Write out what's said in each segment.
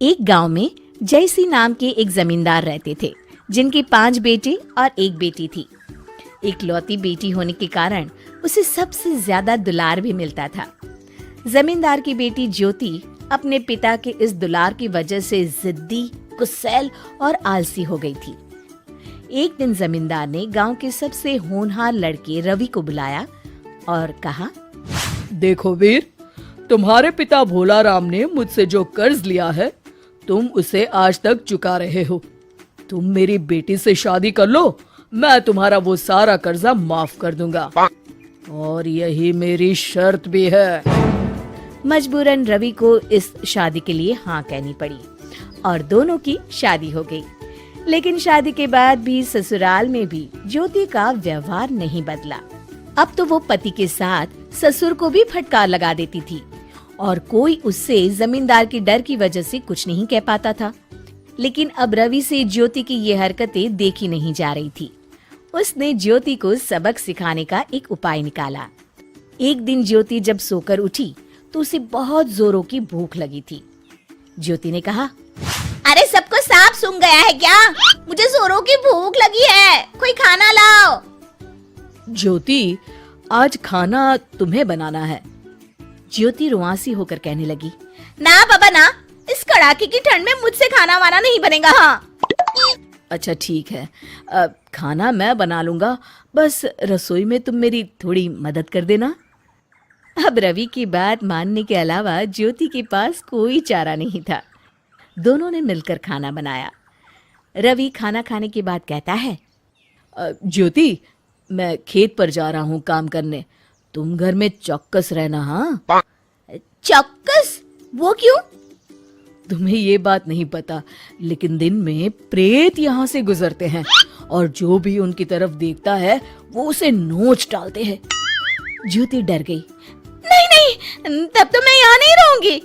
एक गांव में जयसी नाम के एक जमींदार रहते थे, जिनके 5 बेटे और 1 बेटी थी। इकलौती बेटी होने के कारण उसे सबसे ज्यादा दुलार भी मिलता था। जमींदार की बेटी ज्योति अपने पिता के इस दुलार की वजह से जिद्दी, गुस्सैल और आलसी हो गई थी। एक दिन जमींदार ने गांव के सबसे होनहार लड़के रवि को बुलाया और कहा, देखो वीर, तुम्हारे पिता भोला राम ने मुझसे जो कर्ज लिया है, तुम उसे आज तक चुका रहे हो। तुम मेरी बेटी से शादी कर लो, मैं तुम्हारा वो सारा कर्जा माफ कर दूंगा, और यही मेरी शर्त भी है। मजबूरन रवि को इस शादी के लिए हाँ कहनी पड़ी और दोनों की शादी हो गई। लेकिन शादी के बाद भी ससुराल में भी ज्योति का व्यवहार नहीं बदला। अब तो वो पति के साथ ससुर को भी फटकार लगा देती थी और कोई उससे जमींदार की डर की वजह से कुछ नहीं कह पाता था। लेकिन अब रवि से ज्योति की ये हरकतें देखी नहीं जा रही थी। उसने ज्योति को सबक सिखाने का एक उपाय निकाला। एक दिन ज्योति जब सोकर उठी तो उसे बहुत जोरों की भूख लगी थी। ज्योति ने कहा, अरे सबको सांप सूंघ गया है क्या? मुझे जोरों की भूख लगी है, कोई खाना लाओ। ज्योति, आज खाना तुम्हें बनाना है। ज्योति रुआंसी होकर कहने लगी, ना बाबा ना, इस कड़ाके की ठंड में मुझसे खाना वाना नहीं बनेगा। हाँ अच्छा ठीक है, खाना मैं बना लूंगा, बस रसोई में तुम मेरी थोड़ी मदद कर देना। अब रवि की बात मानने के अलावा ज्योति के पास कोई चारा नहीं था। दोनों ने मिलकर खाना बनाया। रवि खाना खाने के बाद कहता है, ज्योति, मैं खेत पर जा रहा हूँ काम करने, तुम घर में चौकस रहना। हाँ? चौकस? वो क्यों? तुम्हें ये बात नहीं पता, लेकिन दिन में प्रेत यहाँ से गुजरते हैं और जो भी उनकी तरफ देखता है वो उसे नोच डालते हैं। ज्योति डर गई। नहीं नहीं, तब तो मैं यहाँ नहीं रहूंगी।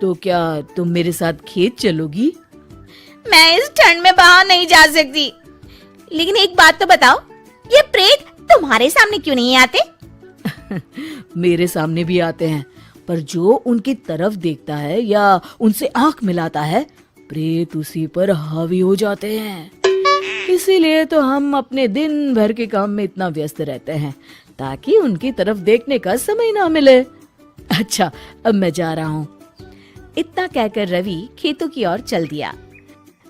तो क्या तुम मेरे साथ खेत चलोगी? मैं इस ठंड में बाहर नहीं जा सकती। लेकिन एक बात तो बताओ, ये प्रेत तुम्हारे सामने क्यों नहीं आते? मेरे सामने भी आते हैं, पर जो उनकी तरफ देखता है या उनसे आंख मिलाता है, प्रेत उसी पर हावी हो जाते हैं। इसीलिए तो हम अपने दिन भर के काम में इतना व्यस्त रहते हैं ताकि उनकी तरफ देखने का समय ना मिले। अच्छा, अब मैं जा रहा हूँ। इतना कहकर रवि खेतों की ओर चल दिया।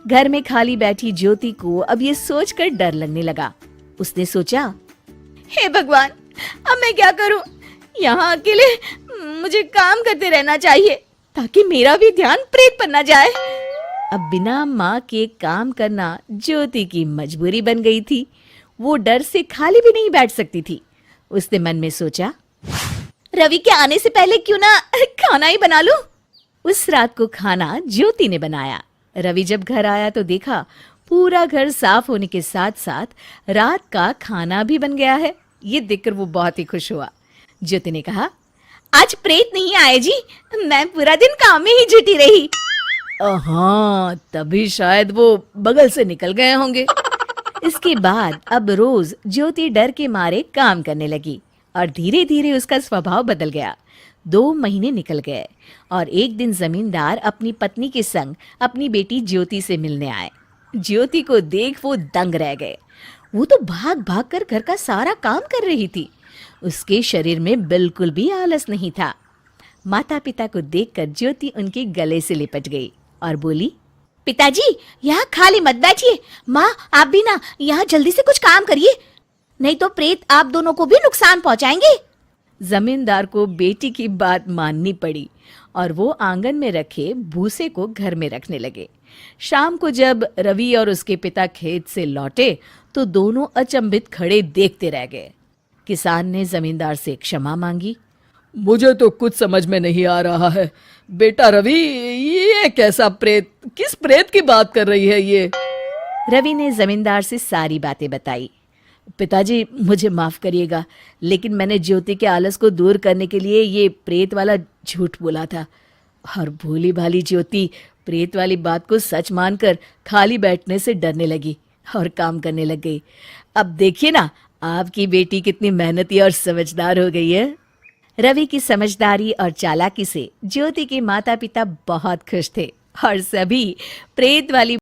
घर में खाली बैठी ज्योति को अब ये सोचकर डर लगने लगा। उसने सोचा, हे भगवान, अब मैं क्या करूं? यहाँ अकेले मुझे काम करते रहना चाहिए ताकि मेरा भी ध्यान प्रेत पर न जाए। अब बिना माँ के काम करना ज्योति की मजबूरी बन गई थी। वो डर से खाली भी नहीं बैठ सकती थी। उसने मन में सोचा, रवि के आने से पहले क्यों ना खाना ही बना लूं। उस रात को खाना ज्योति ने बनाया। रवि जब घर आया तो देखा पूरा घर साफ होने के साथ साथ रात का खाना भी बन गया है। ये देखकर वो बहुत ही खुश हुआ। ज्योति ने कहा, आज प्रेत नहीं आए जी, मैं पूरा दिन काम में ही जुटी रही। हाँ, तभी शायद वो बगल से निकल गए होंगे। इसके बाद अब रोज ज्योति डर के मारे काम करने लगी और धीरे धीरे उसका स्वभाव बदल गया। 2 महीने निकल गए और एक दिन जमींदार अपनी पत्नी के संग अपनी बेटी ज्योति से मिलने आए। ज्योति को देख वो दंग रह गए। वो तो भाग भाग कर घर का सारा काम कर रही थी। उसके शरीर में बिल्कुल भी आलस नहीं था। माता पिता को देखकर ज्योति उनके गले से लिपट गई और बोली, पिताजी, यहाँ खाली मत बैठिए। माँ, आप भी ना यहाँ जल्दी से कुछ काम करिए, नहीं तो प्रेत आप दोनों को भी नुकसान पहुँचाएंगे। जमींदार को बेटी की बात माननी पड़ी और वो आंगन में रखे भूसे को घर में रखने लगे। शाम को जब रवि और उसके पिता खेत से लौटे तो दोनों अचंभित खड़े देखते रह गए। किसान ने जमींदार से क्षमा मांगी। मुझे तो कुछ समझ में नहीं आ रहा है। बेटा रवि, ये कैसा प्रेत, किस प्रेत की बात कर रही है ये? रवि ने जमींदार से सारी बातें बताई। पिताजी, मुझे माफ करिएगा, लेकिन मैंने ज्योति के आलस को दूर करने के लिए ये प्रेत वाला झूठ बोला था और भोली भाली ज्योति प्रेत वाली बात को सच मानकर खाली बैठने से डरने लगी और काम करने लग गई। अब देखिए ना, आपकी बेटी कितनी मेहनती और समझदार हो गई है। रवि की समझदारी और चालाकी से ज्योति के माता पिता बहुत खुश थे और सभी प्रेत वाली